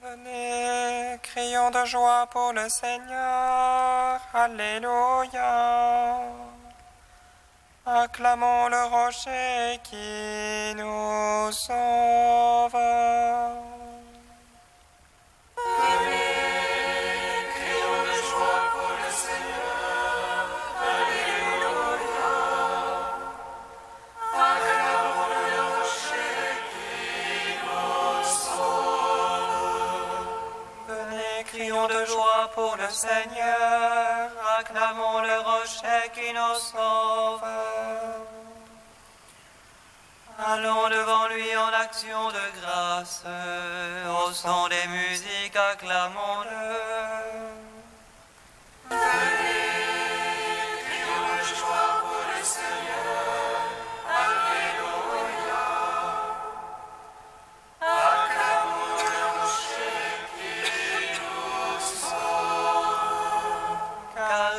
Venez, crions de joie pour le Seigneur. Alléluia. Acclamons le rocher qui nous sauve. Crions de joie pour le Seigneur, acclamons le rocher qui nous sauve. Allons devant lui en action de grâce, au son des musiques, acclamons-le.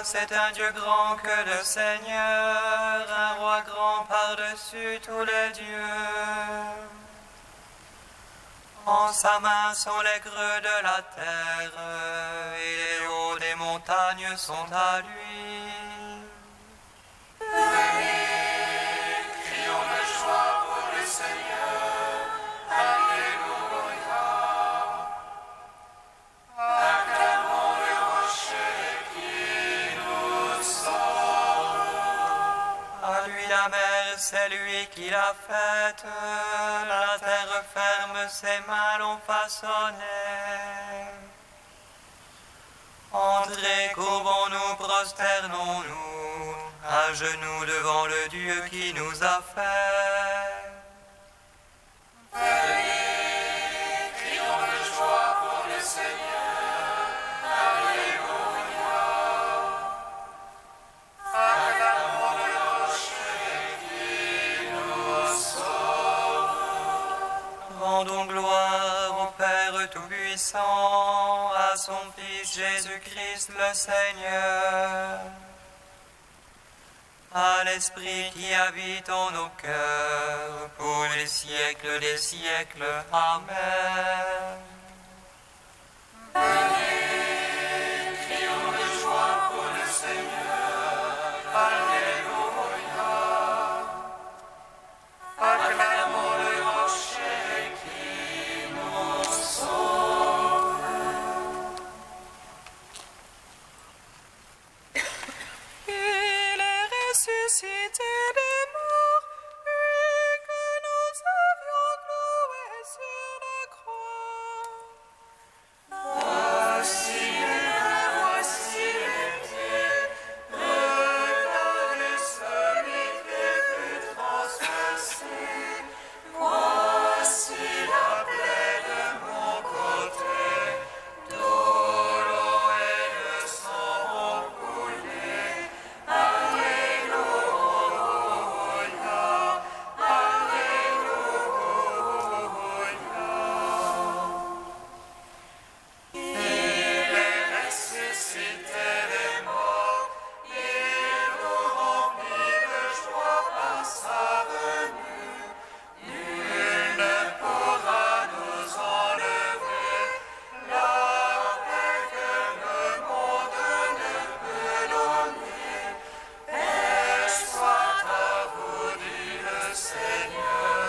C'est un Dieu grand que le Seigneur, un roi grand par-dessus tous les dieux. En sa main sont les creux de la terre, et les hauts des montagnes sont à lui. Venez, crions de joie pour le Seigneur. Alléluia. Acclamons le rocher qui nous sauve. À lui la mer, c'est lui qui l'a faite, la terre ferme, ses mains l'ont façonnée. Entrez, courbons-nous, prosternons-nous, à genoux devant le Dieu qui nous a fait. Venez, crions de joie pour le Seigneur. Alléluia. Acclamons le rocher qui nous sauve. Rendons gloire au Père Tout-Puissant, à son Fils Jésus-Christ le Seigneur, à l'Esprit qui habite en nos cœurs, pour les siècles des siècles. Amen. Venez, crions de joie pour le Seigneur. Alléluia. Acclamons le rocher qui nous sauve. Il est ressuscité des morts, lui que nous avions cloué sur la croix. Voici les mains, voici les pieds, regardez celui qui fut transpercé. Voici la plaie de mon côté, d'où l'eau et le sang ont coulé. Alléluia, Alléluia. Il est ressuscité des morts, il nous remplit de joie par sa venue. Nul ne pourra nous enlever la paix que le monde ne peut donner. Paix soit à vous, dit le Seigneur,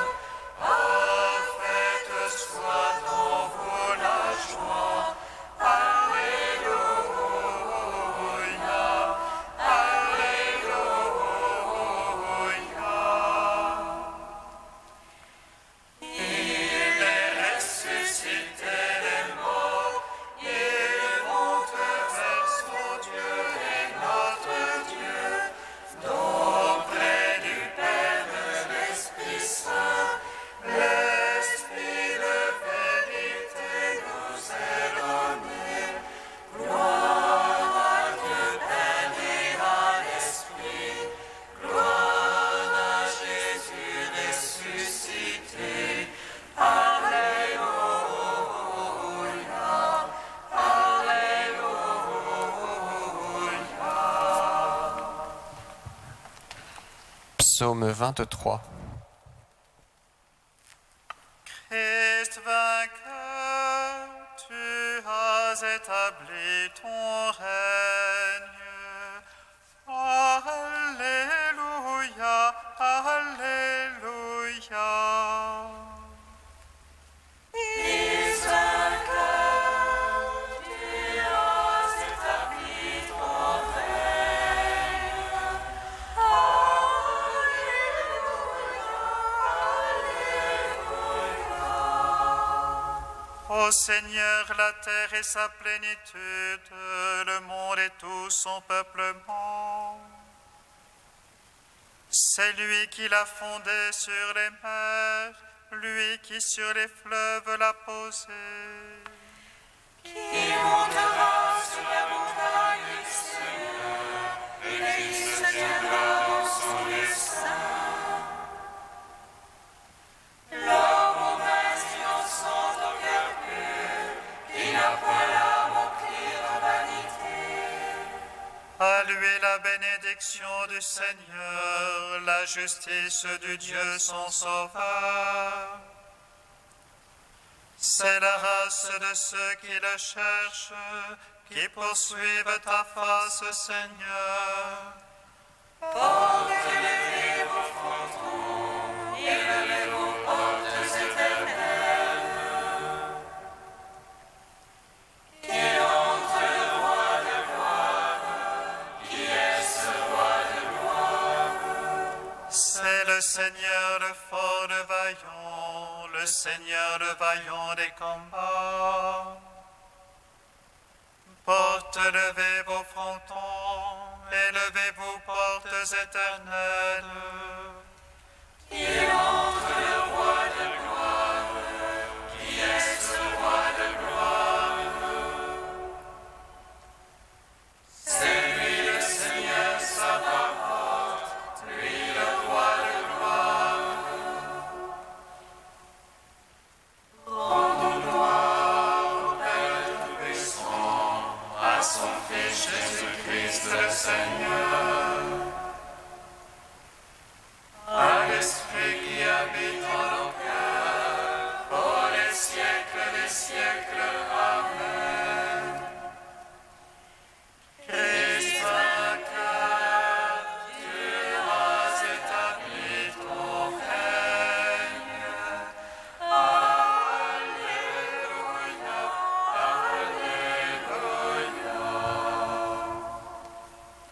parfaite soit en vous la joie. Alléluia, Alléluia. Il est ressuscité des morts, il monte vers son Dieu et notre Dieu, d'auprès du Père de l'Esprit Saint, l'Esprit de vérité nous est donné. Gloire à Dieu Père et à l'Esprit, gloire à Jésus ressuscité. Alléluia, Alléluia. Psaume 23. Christ vainqueur, tu Ô Seigneur, la terre et sa plénitude, le monde et tout son peuplement. C'est lui qui l'a fondé sur les mers, lui qui sur les fleuves l'a posé. Qui montera sur la montagne du Seigneur, et qui se tiendra dans son lieu saint. L'homme aux mains innocentes au cœur pur, qui n'a point l'âme au cri de vanité. À lui la bénédiction du Seigneur, la justice du Dieu son sauveur. C'est la race de ceux qui le cherchent, qui poursuivent ta face, Seigneur. Élevez vos frontons, élevez vos portes éternelles. Qu'il entre le roi de gloire, qui est ce roi de gloire. C'est le Seigneur le fort, le vaillant, le Seigneur le vaillant des combats. Portes, levez vos frontons, élevez-vous, portes éternelles. Qu'il entre le roi de gloire, qui est ce roi de gloire. C'est lui le Seigneur, sa porte, lui le roi de gloire. Rendons gloire au Père Tout-Puissant, à son Fils Jésus-Christ le Seigneur. À l'Esprit qui habite en nos cœurs, pour les siècles des siècles. Amen. Christ vainqueur, tu as établi ton règne. Alléluia, Alléluia.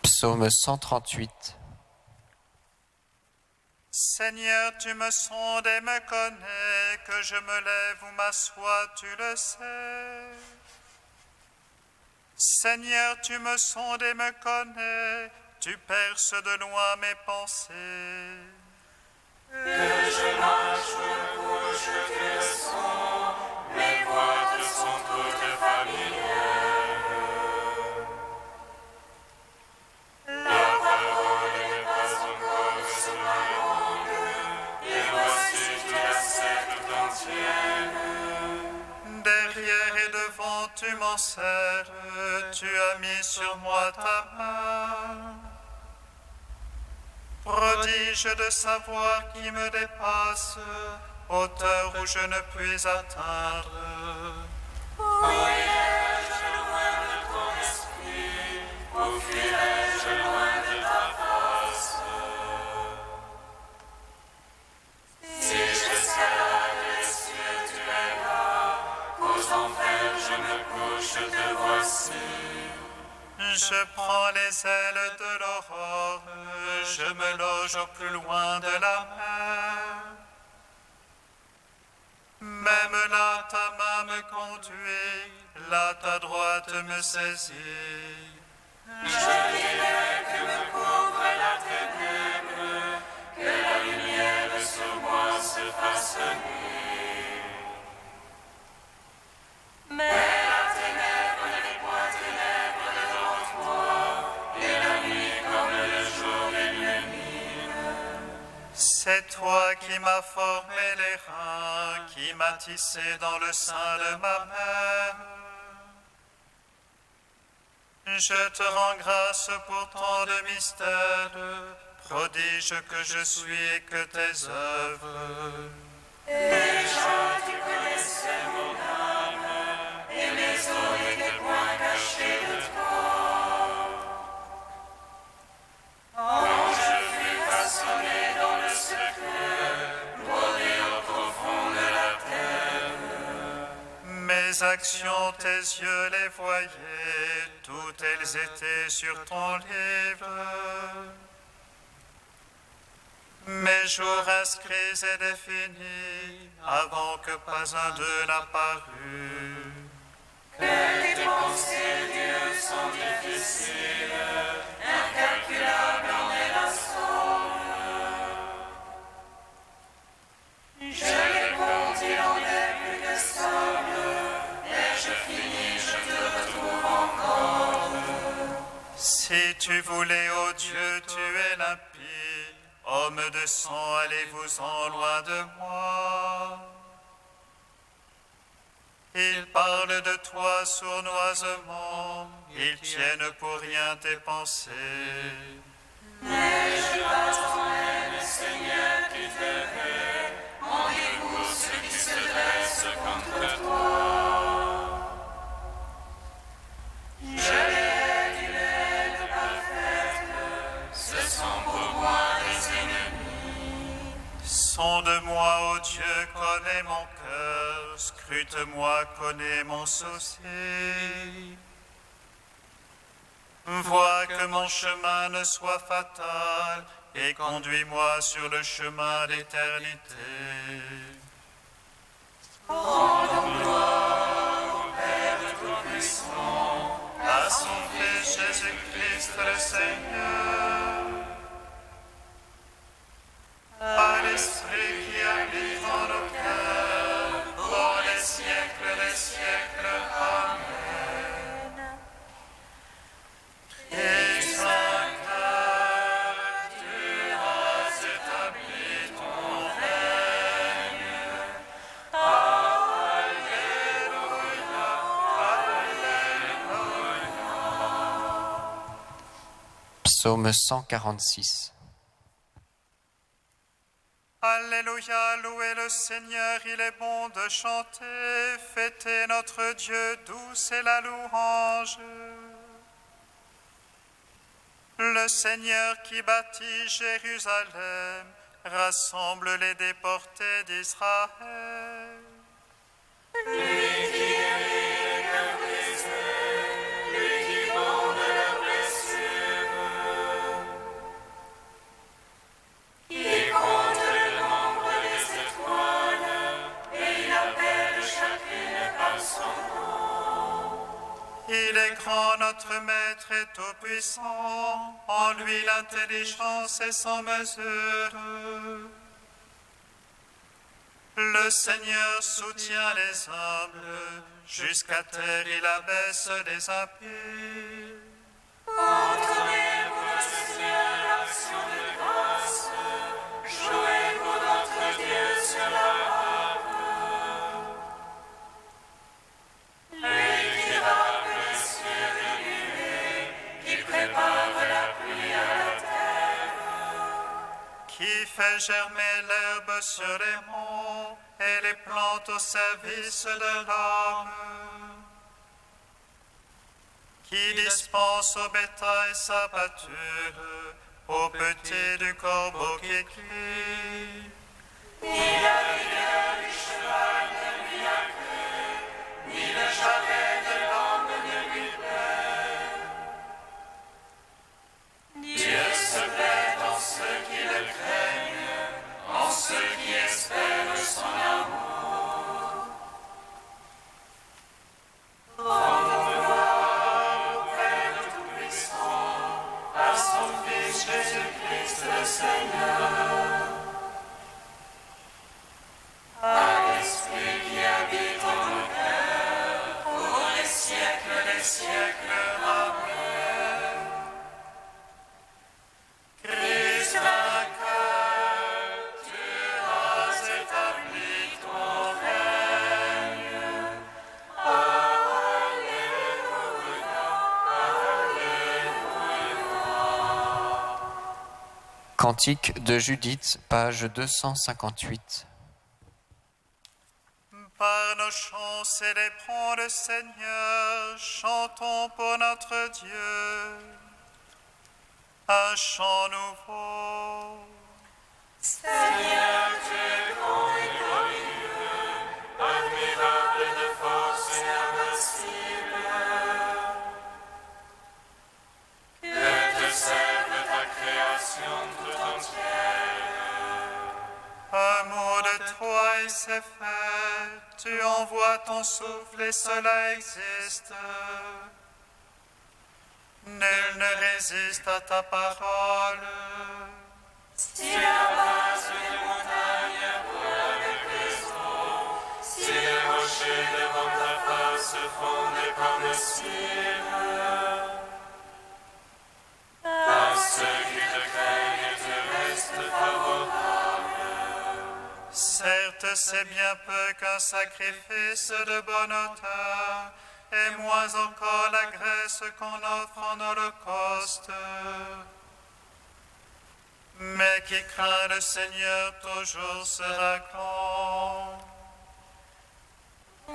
Psaume 138. Seigneur, tu me sondes et me connais, que je me lève ou m'assois, tu le sais. Seigneur, tu me sondes et me connais, tu perces de loin mes pensées. Que je marche ou me couche, tu le sens, mes voies te sont toutes familières. La parole n'est pas encore sur ma langue, et voici tu la sais tout entière. Derrière et devant, tu m'en sers, tu as mis sur moi ta main. Prodige de savoir qui me dépasse, hauteur où je ne puis atteindre. Fuirai-je loin de ton esprit, ou fuirai-je loin de ta face? Si j'escalade les cieux, tu es là, qu'aux enfers je me couche, te voici. Je prends les ailes de l'aurore, je me loge au plus loin de la mer. Même là, ta main me conduit, là, ta droite me saisit. Je dirais que me couvre la ténèbre, que la lumière sur moi se fasse nuit. Mais la ténèbre n'est point ténèbre devant toi, et la nuit comme le jour illumine. C'est toi qui m'as formé les reins, qui m'as tissé dans le sein de ma mère. Je te rends grâce pour tant de mystères, prodige que je suis et que tes œuvres. Déjà tu connaissais mon âme, et mes os n'étaient point cachés de toi. Quand je fus façonné dans le secret, brodé au profond de la terre, Mes actions, tes yeux les voyaient, toutes elles étaient sur ton livre. Mes les jours inscrits et définis, avant que pas un d'eux n'apparût. Que tes pensées, Dieu, sont difficiles, incalculables en est la somme. Je les compte, il en est plus que somme, et je finis, je te retrouve encore. Si tu voulais, ô Dieu, tuer l'impie, homme de sang, allez-vous-en loin de moi. Ils parlent de toi sournoisement, ils tiennent pour rien tes pensées. Mais je t'attends, Seigneur, qui te hait, en dégoût ceux qui se dressent contre toi. Je les hais d'une haine parfaite, ce sont pour moi des ennemis. Sonde-moi, ô Dieu, connais mon cœur, scrute-moi, connais mon souci. Vois que mon chemin ne soit fatal, et conduis-moi sur le chemin d'éternité. Rendons gloire au Père Tout-Puissant, À son Fils Jésus-Christ le Seigneur, à l'Esprit qui habite en nos cœurs, pour les siècles des siècles. Amen. Christ vainqueur, tu as établi ton règne. Psaume 146. Alléluia, louez le Seigneur, il est bon de chanter, fêtez notre Dieu, douce est la louange. Le Seigneur qui bâtit Jérusalem, rassemble les déportés d'Israël. Qui compte le nombre des étoiles, et il appelle chacune par son nom. Il est grand, notre Maître et tout-puissant, en lui l'intelligence est sans mesure. Le Seigneur soutient les humbles, jusqu'à terre il abaisse les impies. Entonnez-vous le Seigneur l'action de grâce, jouez pour notre Dieu sur la harpe. Lui qui frappe les cieux de nuée, qui prépare la pluie à la terre. Qui fait germer l'herbe sur les monts et les plantes au service de l'homme. Qui dispense au bétail sa pâture, aux petits du corbeau qui crie. Ni la vigueur du cheval ne lui agrée, ni le jarret de l'homme ne lui plaît. Dieu se plaît en ceux qui le craignent, en ceux qui espèrent son amour. Rendons gloire au Père Tout-Puissant, à son Fils Jésus-Christ le Seigneur. À l'Esprit qui habite en nos cœurs, pour les siècles des siècles. Amen. Christ vainqueur, tu as établi ton règne. Cantique de Judith, page 258. Par nos chants célébrons le Seigneur, chantons pour notre Dieu un chant nouveau. Seigneur, tu es grand et glorieux, admirable de force et invincible. Que te serve ta création tout entière. et c'est fait. Tu envoies ton souffle et cela existe. Nul ne résiste à ta parole. Si la base des montagnes boit avec les eaux, si les rochers devant ta face se fondent comme le cire, à ceux qui te craignent te restent favorables. Certes, c'est bien peu qu'un sacrifice de bonne odeur, et moins encore la graisse qu'on offre en holocauste. Mais qui craint le Seigneur toujours sera grand. Ô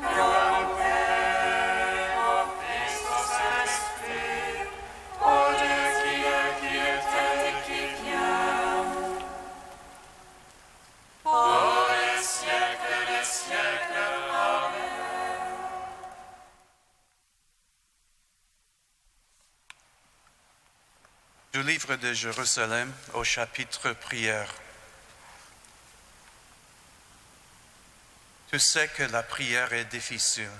Père, ô Fils, ô Saint-Esprit, ô Dieu qui était et qui vient, pour les siècles des siècles. Amen. Du livre de Jérusalem au chapitre prière. Tu sais que la prière est difficile.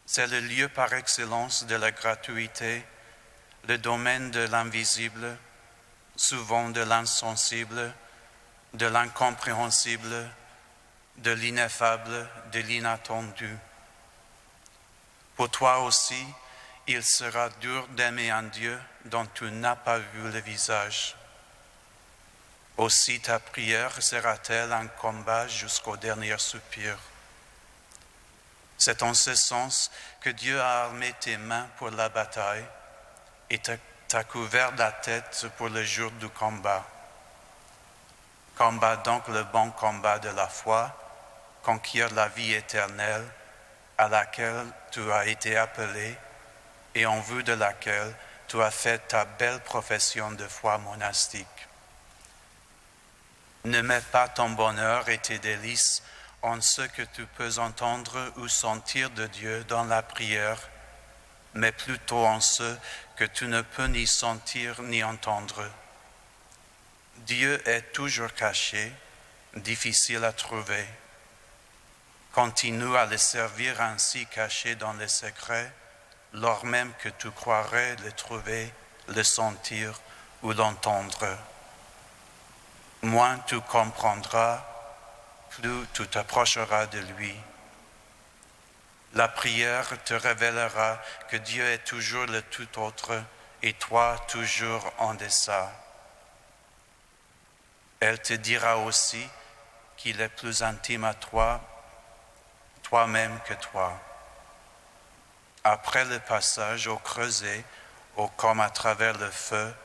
C'est le lieu par excellence de la gratuité, le domaine de l'invisible, souvent de l'insensible, de l'incompréhensible, de l'ineffable, de l'inattendu. Pour toi aussi, il sera dur d'aimer un Dieu dont tu n'as pas vu le visage. Aussi ta prière sera-t-elle un combat jusqu'au dernier soupir. C'est en ce sens que Dieu a armé tes mains pour la bataille et t'a couvert la tête pour le jour du combat. Combat donc le bon combat de la foi, conquiert la vie éternelle à laquelle tu as été appelé et en vue de laquelle tu as fait ta belle profession de foi monastique. Ne mets pas ton bonheur et tes délices en ce que tu peux entendre ou sentir de Dieu dans la prière, mais plutôt en ce que tu ne peux ni sentir ni entendre. Dieu est toujours caché, difficile à trouver. Continue à le servir ainsi caché dans les secrets, lors même que tu croirais le trouver, le sentir ou l'entendre. Moins tu comprendras, plus tu t'approcheras de lui. La prière te révélera que Dieu est toujours le tout autre et toi toujours en deçà. Elle te dira aussi qu'il est plus intime à toi-même que toi. Après le passage au creuset, ou comme à travers le feu,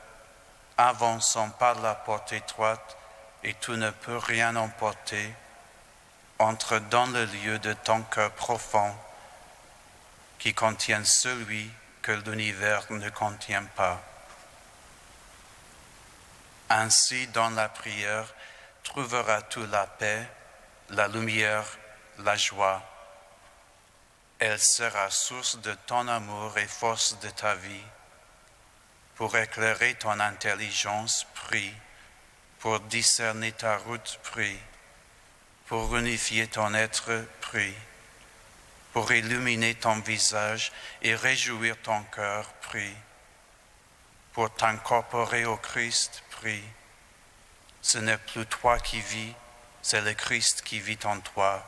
avançons par la porte étroite et tu ne peux rien emporter, entre dans le lieu de ton cœur profond qui contient celui que l'univers ne contient pas. Ainsi, dans la prière, trouveras-tu la paix, la lumière, la joie. Elle sera source de ton amour et force de ta vie. Pour éclairer ton intelligence, prie. Pour discerner ta route, prie. Pour unifier ton être, prie. Pour illuminer ton visage et réjouir ton cœur, prie. Pour t'incorporer au Christ, prie. Ce n'est plus toi qui vis, c'est le Christ qui vit en toi.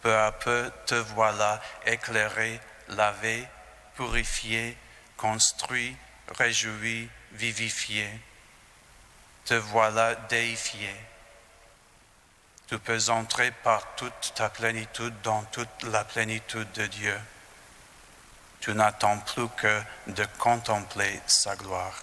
Peu à peu, te voilà éclairé, lavé, purifié, construit, réjoui, vivifié. Te voilà déifié. Tu peux entrer par toute ta plénitude dans toute la plénitude de Dieu. Tu n'attends plus que de contempler sa gloire.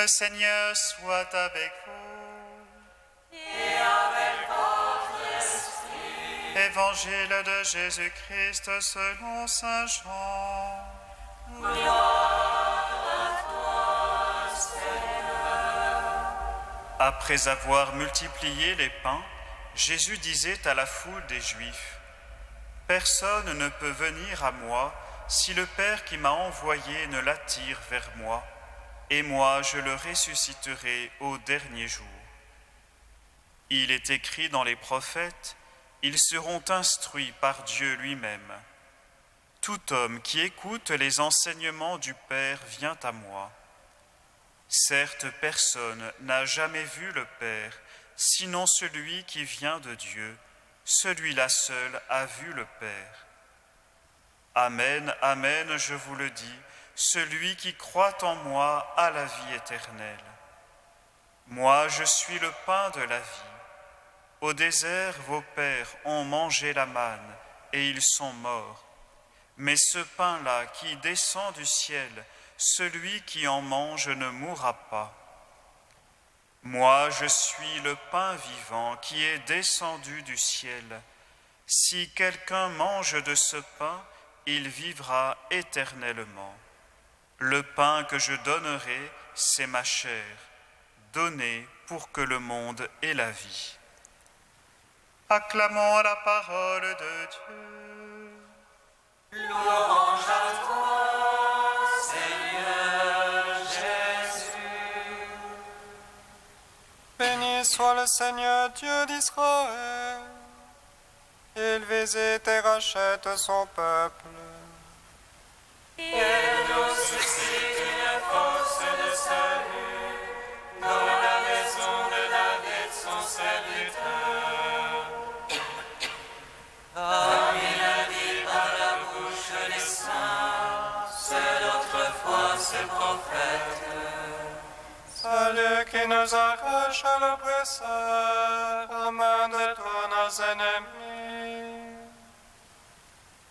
Seigneur soit avec vous. Et avec votre esprit. Évangile de Jésus-Christ selon saint Jean. Gloire à toi, Seigneur. Après avoir multiplié les pains, Jésus disait à la foule des Juifs, « Personne ne peut venir à moi si le Père qui m'a envoyé ne l'attire vers moi, et moi je le ressusciterai au dernier jour. Il est écrit dans les prophètes, ils seront instruits par Dieu lui-même. Tout homme qui écoute les enseignements du Père vient à moi. Certes, personne n'a jamais vu le Père, sinon celui qui vient de Dieu, celui-là seul a vu le Père. Amen, amen, je vous le dis, celui qui croit en moi a la vie éternelle. Moi, je suis le pain de la vie. Au désert, vos pères ont mangé la manne, et ils sont morts. Mais ce pain-là qui descend du ciel, celui qui en mange ne mourra pas. Moi, je suis le pain vivant qui est descendu du ciel. Si quelqu'un mange de ce pain, il vivra éternellement. Le pain que je donnerai, c'est ma chair, donnée pour que le monde ait la vie. » Acclamons la parole de Dieu. Louange à toi, Seigneur Jésus. Béni soit le Seigneur Dieu d'Israël. Il visite et rachète son peuple. Il nous suscite une force de salut dans la maison de David, son serviteur. Comme il a dit par la bouche des saints, c'est d'autrefois ses prophètes. Salut qui nous arrache à l'oppresseur, amène de toi nos ennemis.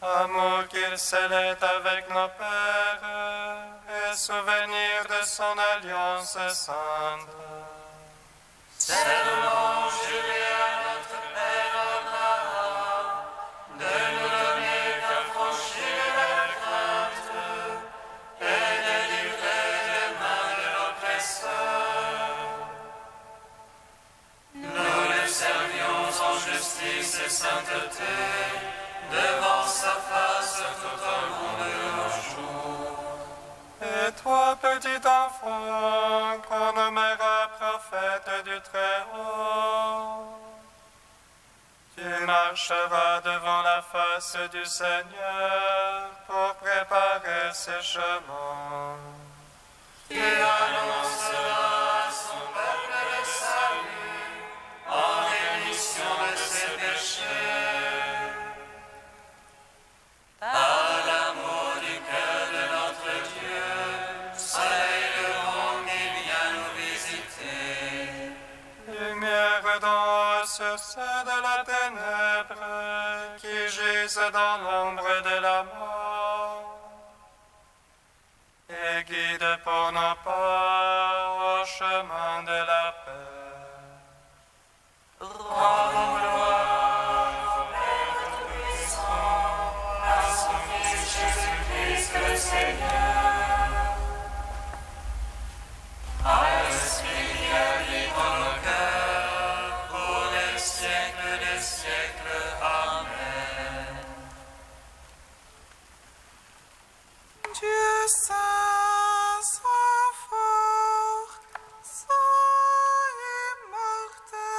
Amour qu'il scellait avec nos pères, et souvenir de son alliance sainte. Serment juré à notre Père Abraham, de nous donner d'affranchir la crainte et de livrer des mains de l'oppresseur. Nous le servions en justice et sainteté, devant sa face tout au long de nos jours. Et toi, petit enfant, qu'on nommera prophète du Très-Haut, tu marcheras devant la face du Seigneur pour préparer ses chemins. Tu annonceras à son peuple le salut en rémission de ses péchés. Par l'amour du cœur de notre Dieu, soleil levant qui vient nous visiter. Lumière d'en haut sur ceux de la ténèbre qui gisent dans l'ombre de la mort. Et guide pour nos pas au chemin de la paix. Rendons gloire au Père Tout-Puissant, à son Fils Jésus-Christ le Seigneur, à l'Esprit qui habite dans nos cœurs, pour les siècles des siècles. Amen. Dieu saint, saint fort, saint immortel,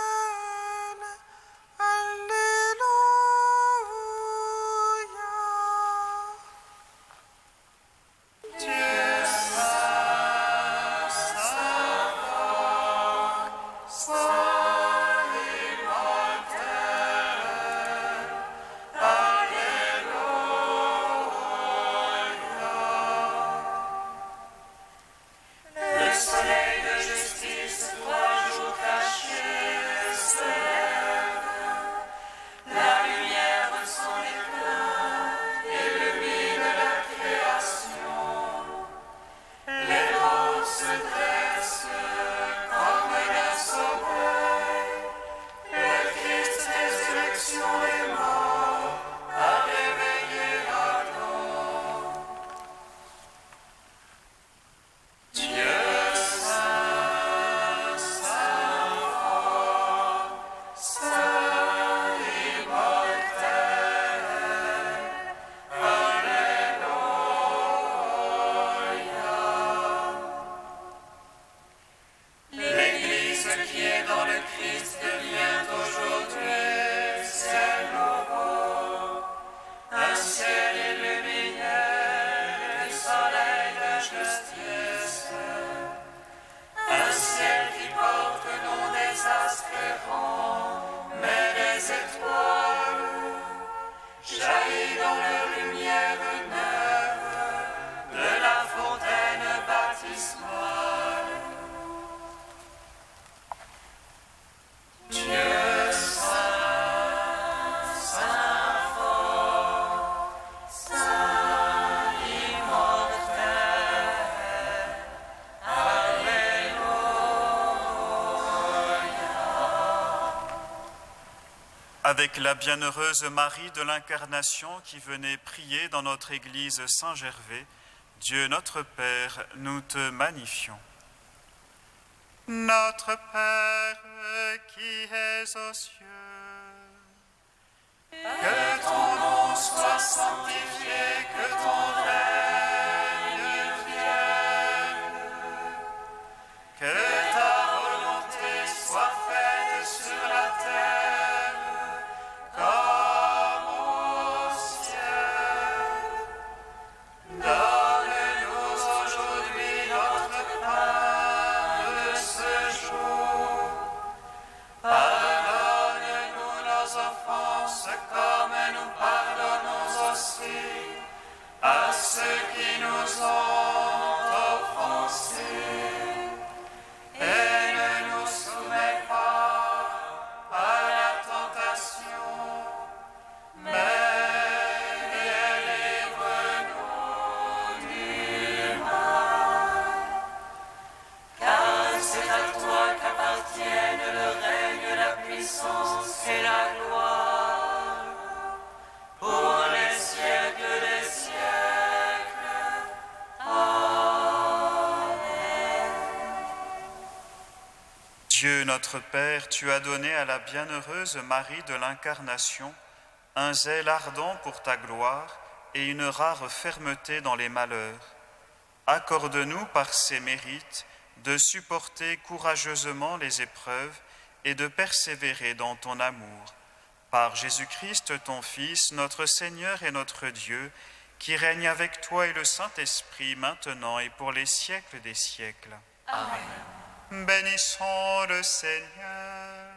avec la bienheureuse Marie de l'Incarnation qui venait prier dans notre église Saint-Gervais, Dieu notre Père, nous te magnifions. Notre Père qui es aux cieux, que ton nom soit sanctifié, que ton règne vienne, que ta volonté soit faite sur la terre comme au ciel. Donne-nous aujourd'hui notre pain de ce jour. Pardonne-nous nos offenses comme nous pardonnons aussi à ceux qui nous ont offensés. Et ne nous soumets pas à la tentation, mais délivre-nous du mal. Car c'est à toi qu'appartiennent le règne, la puissance et la gloire, pour les siècles des siècles. Amen. Dieu notre Père, tu as donné à la bienheureuse Marie de l'Incarnation un zèle ardent pour ta gloire et une rare fermeté dans les malheurs. Accorde-nous par ses mérites de supporter courageusement les épreuves et de persévérer dans ton amour. Par Jésus-Christ, ton Fils, notre Seigneur et notre Dieu, qui règne avec toi et le Saint-Esprit, maintenant et pour les siècles des siècles. Amen. Bénissons le Seigneur.